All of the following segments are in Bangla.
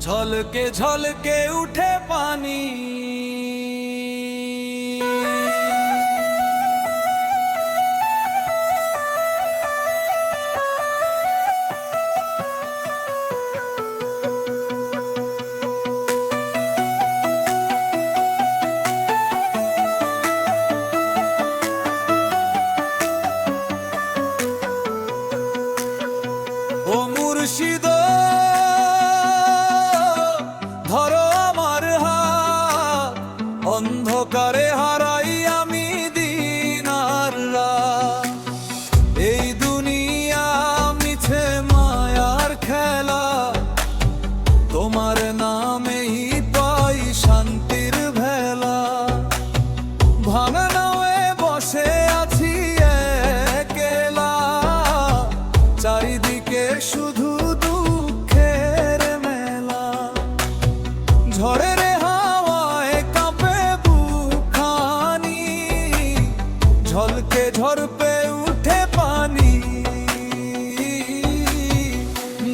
ঝলকে ঝলকে উঠে পানি। ও মুর্শিদ, ধরো আমার হাত, অন্ধকারে হারাই আমি দিন আর রাত। এই দুনিয়া মিছে মায়ার খেলা, তোমার নামেই পাই শান্তির ভেলা। ভাঙা নাওয়ে বসে আছি একলা, চারিদিকে শুধু দুঃখের মেলা। ঝড়ের হাওয়ায় কাঁপে বুকখানি, ঝলকে ঝরপে উঠে পানি।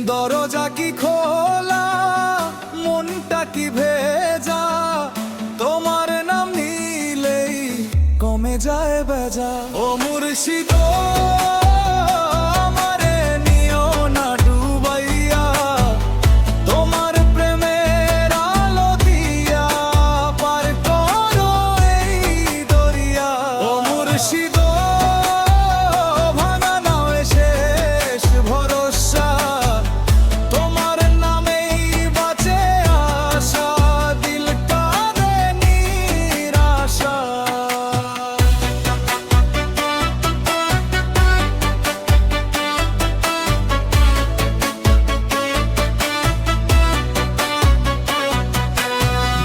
দরজা কি খোলা, মনটা কি ভেজা, তোমার নাম নিলেই কমে যায় বেজা। ও মুর্শিদ, আমারে নিও না ডুবাইয়া, তোমার প্রেমের আলো দিয়া পার করো এই দরিয়া। ও মুর্শিদ, ভাঙা নাওয়ে শেষ ভরসা, তোমার নামেই বাঁচে আশা, দিল কাঁদে নিরাশা।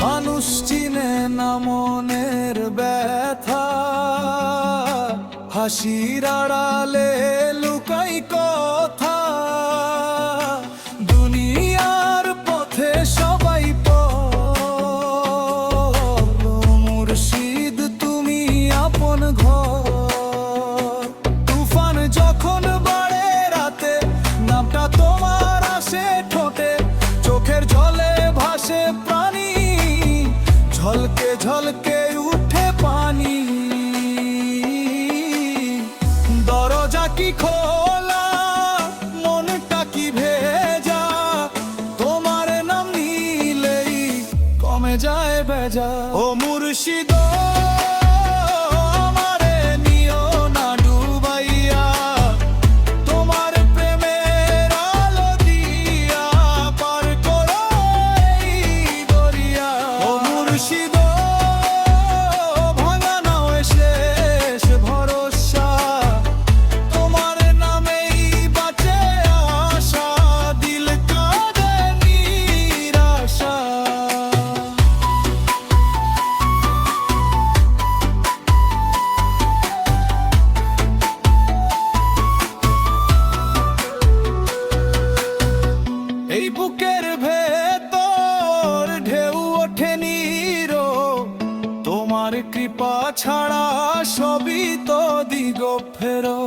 মানুষ চিনে না মনের ব্যথা, হাসির আড়ালে লুকাই কথা। দুনিয়ার পথে সবাই পর, মুর্শিদ তুমি আপন ঘর। তুফান যখন বাড়ে রাতে, নামটা তোমার আসে ঠোঁটে, চোখের জলে ভাসে প্রাণী, ঝলকে ঝলকে উঠে পানি। দরজা কি খোলা, মনটা কি ভেজা, তোমার নাম নিলেই কমে যায় বেজা। ও মুর্শিদ, আমারে নিও না ডুবাইয়া, তোমার প্রেমের আলো দিয়া পার করো এই দরিয়া। ও মুর্শিদ, ভাঙা নাওয়ে শেষ ভরসা, তোমার নামেই বাঁচে আশা, দিল কাঁদে নিরাশা। এই বুকের ভেতর ঢেউ ওঠে নিরো, তোমার কৃপা ছাড়া সবই তো দিগ ফেরো।